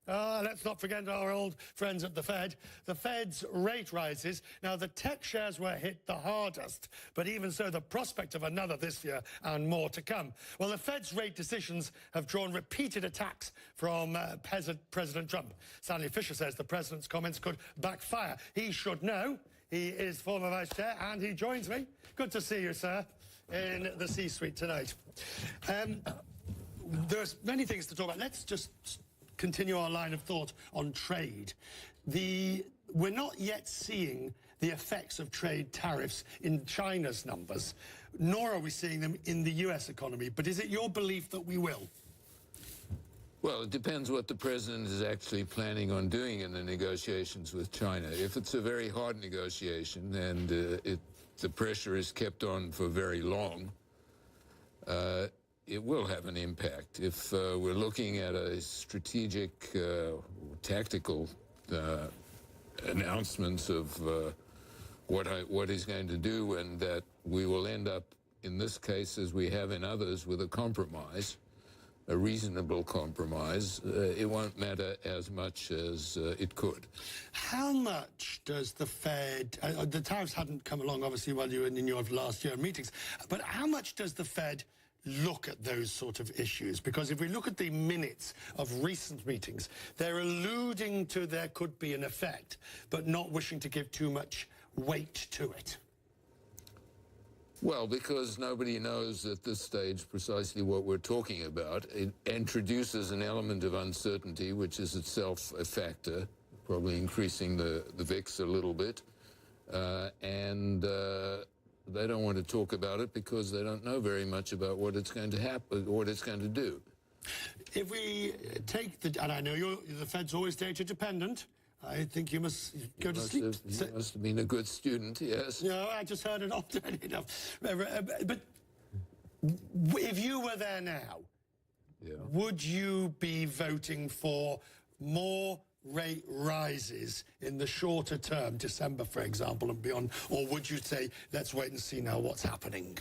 Let's not forget our old friends at the Fed. The Fed's rate rises. Now, the tech shares were hit the hardest, but even so, the prospect of another this year and more to come. Well, the Fed's rate decisions have drawn repeated attacks from President Trump. Stanley Fischer says the president's comments could backfire. He should know. He is former vice chair, and he joins me. Good to see you, sir, in the C-suite tonight. There's many things to talk about. Let's just continue our line of thought on trade. We're not yet seeing the effects of trade tariffs in China's numbers, nor are we seeing them in the US economy. But is it your belief that we will? Well, it depends what the president is actually planning on doing in the negotiations with China. If it's a very hard negotiation and the pressure is kept on for very long, it will have an impact. If we're looking at a strategic, tactical announcements of what he's going to do, and that we will end up, in this case, as we have in others, with a compromise, a reasonable compromise, it won't matter as much as it could. How much does the Fed, the tariffs hadn't come along, obviously, while you were in your last year meetings, but how much does the Fed look at those sort of issues? Because if we look at the minutes of recent meetings, they're alluding to there could be an effect, but not wishing to give too much weight to it. Well, because nobody knows at this stage precisely what we're talking about. It introduces an element of uncertainty, which is itself a factor, probably increasing the VIX a little bit. They don't want to talk about it because they don't know very much about what it's going to happen, what it's going to do. If we take and I know the Fed's always data dependent, I think you must go to sleep. You must have been a good student, yes. No, I just heard it often enough. But if you were there now, yeah, would you be voting for more rate rises in the shorter term, December, for example, and beyond? Or would you say, let's wait and see now what's happening?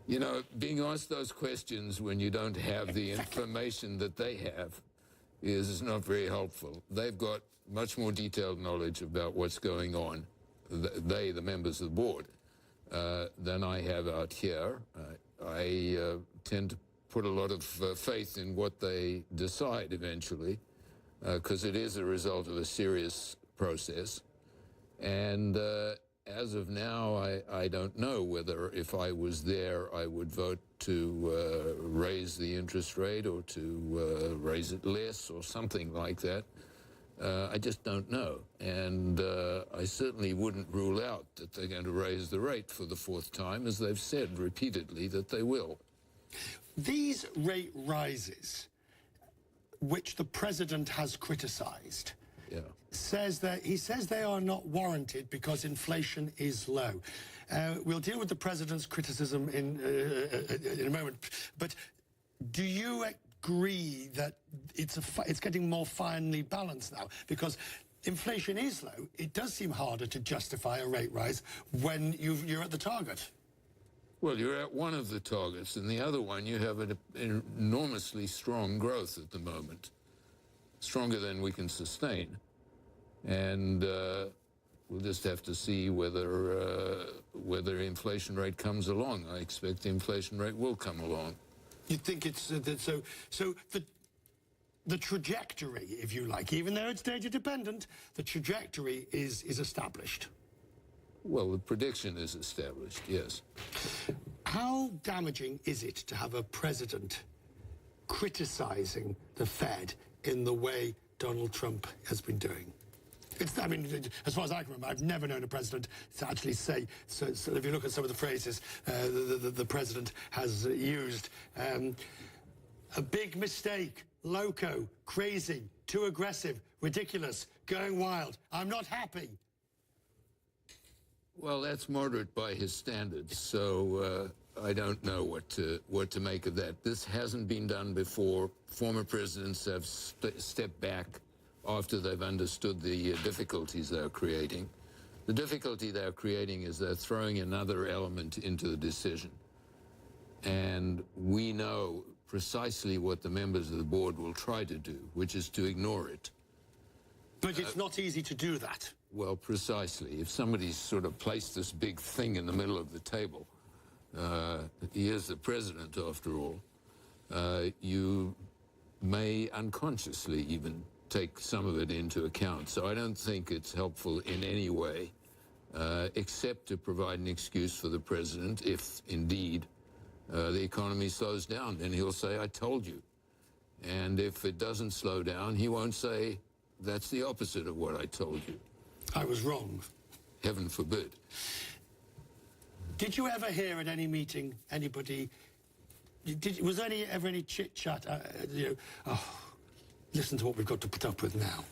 You know, being asked those questions when you don't have the information that they have is not very helpful. They've got much more detailed knowledge about what's going on, the members of the board, than I have out here. I tend to put a lot of faith in what they decide eventually, because it is a result of a serious process. And as of now, I don't know whether if I was there, I would vote to raise the interest rate or to raise it less or something like that. I just don't know. And I certainly wouldn't rule out that they're going to raise the rate for the fourth time, as they've said repeatedly that they will. These rate rises, which the president has criticized, yeah, he says they are not warranted because inflation is low. We'll deal with the president's criticism in a moment. But do you agree that it's getting more finely balanced now? Because inflation is low. It does seem harder to justify a rate rise when you're at the target. Well, you're at one of the targets, and the other one, you have an enormously strong growth at the moment, stronger than we can sustain. And we'll just have to see whether inflation rate comes along. I expect the inflation rate will come along. You think it's so the trajectory, if you like, even though it's data dependent, the trajectory is established? Well, the prediction is established, yes. How damaging is it to have a president criticizing the Fed in the way Donald Trump has been doing? I mean, as far as I can remember, I've never known a president to actually say, so if you look at some of the phrases the president has used, a big mistake, loco, crazy, too aggressive, ridiculous, going wild, I'm not happy. Well, that's moderate by his standards, so I don't know what to make of that. This hasn't been done before. Former presidents have stepped back after they've understood the difficulties they're creating. The difficulty they're creating is they're throwing another element into the decision. And we know precisely what the members of the board will try to do, which is to ignore it. But it's not easy to do that. Well, precisely. If somebody's sort of placed this big thing in the middle of the table, he is the president after all, you may unconsciously even take some of it into account. So I don't think it's helpful in any way, except to provide an excuse for the president if indeed the economy slows down. Then he'll say, I told you. And if it doesn't slow down, he won't say, that's the opposite of what I told you. I was wrong. Heaven forbid. Did you ever hear at any meeting anybody? Was there ever any chit chat? Listen to what we've got to put up with now.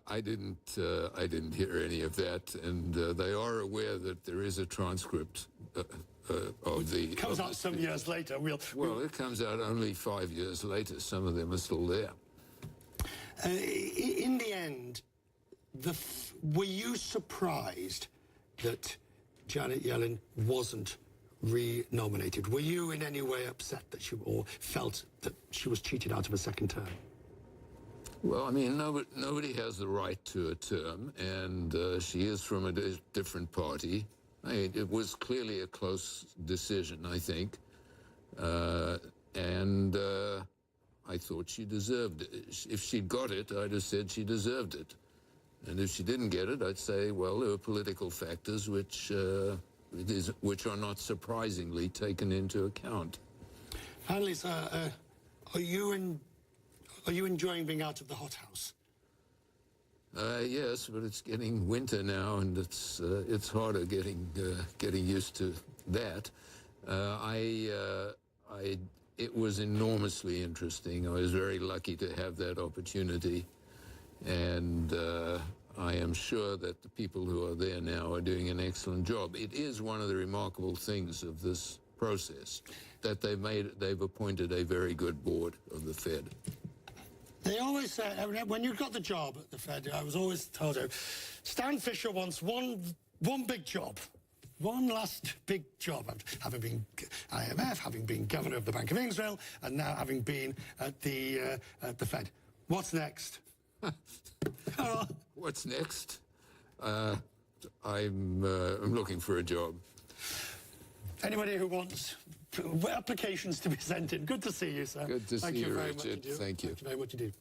I didn't hear any of that, and they are aware that there is a transcript of the. It comes out some years later. Well, it comes out only 5 years later. Some of them are still there. In the end, were you surprised that Janet Yellen wasn't re-nominated? Were you in any way upset that or felt that she was cheated out of a second term? Well, I mean, nobody has the right to a term, and she is from a different party. It was clearly a close decision, I think, and I thought she deserved it. If she'd got it, I'd have said she deserved it. And if she didn't get it, I'd say, well, there were political factors which are not surprisingly taken into account. Finally, sir, are you enjoying being out of the hothouse? Yes, but it's getting winter now, and it's harder getting used to that. It was enormously interesting. I was very lucky to have that opportunity, and I am sure that the people who are there now are doing an excellent job. It is one of the remarkable things of this process that they've appointed a very good board of the Fed. They always say, when you got the job at the Fed, I was always told, Stan Fischer wants one big job. One last big job, having been IMF, having been governor of the Bank of Israel, and now having been at the Fed. What's next? What's next? I'm looking for a job. Anybody who wants applications to be sent in. Good to see you, sir. Good to see you, Thank you very Richard. much. Thank you. Thank you very much indeed.